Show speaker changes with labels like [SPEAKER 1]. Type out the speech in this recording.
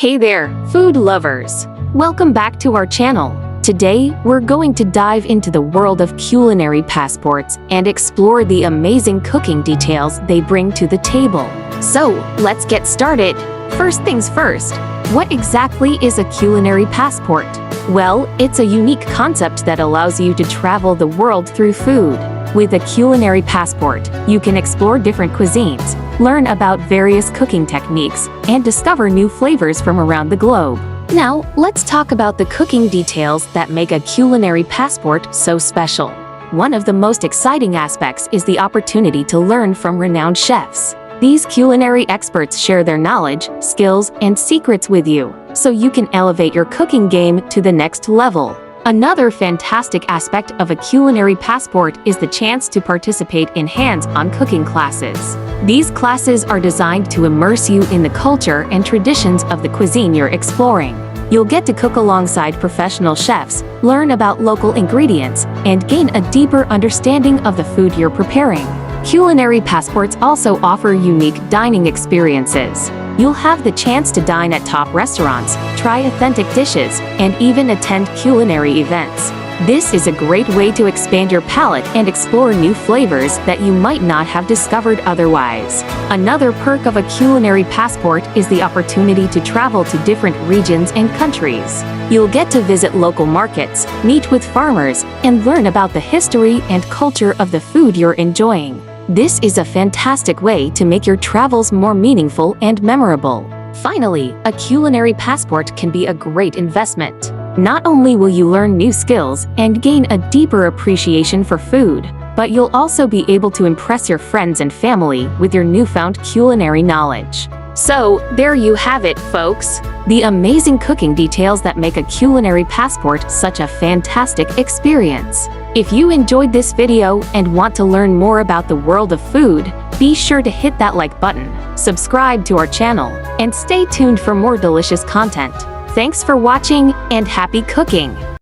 [SPEAKER 1] Hey there, food lovers! Welcome back to our channel. Today, we're going to dive into the world of culinary passports and explore the amazing cooking details they bring to the table. So, let's get started. First things first, what exactly is a culinary passport? Well, it's a unique concept that allows you to travel the world through food. With a culinary passport, you can explore different cuisines, learn about various cooking techniques, and discover new flavors from around the globe. Now, let's talk about the cooking details that make a culinary passport so special. One of the most exciting aspects is the opportunity to learn from renowned chefs. These culinary experts share their knowledge, skills, and secrets with you, so you can elevate your cooking game to the next level. Another fantastic aspect of a culinary passport is the chance to participate in hands-on cooking classes. These classes are designed to immerse you in the culture and traditions of the cuisine you're exploring. You'll get to cook alongside professional chefs, learn about local ingredients, and gain a deeper understanding of the food you're preparing. Culinary passports also offer unique dining experiences. You'll have the chance to dine at top restaurants, try authentic dishes, and even attend culinary events. This is a great way to expand your palate and explore new flavors that you might not have discovered otherwise. Another perk of a culinary passport is the opportunity to travel to different regions and countries. You'll get to visit local markets, meet with farmers, and learn about the history and culture of the food you're enjoying. This is a fantastic way to make your travels more meaningful and memorable. Finally, a culinary passport can be a great investment. Not only will you learn new skills and gain a deeper appreciation for food, but you'll also be able to impress your friends and family with your newfound culinary knowledge. So, there you have it, folks. The amazing cooking details that make a culinary passport such a fantastic experience. If you enjoyed this video and want to learn more about the world of food, be sure to hit that like button, subscribe to our channel, and stay tuned for more delicious content. Thanks for watching and happy cooking!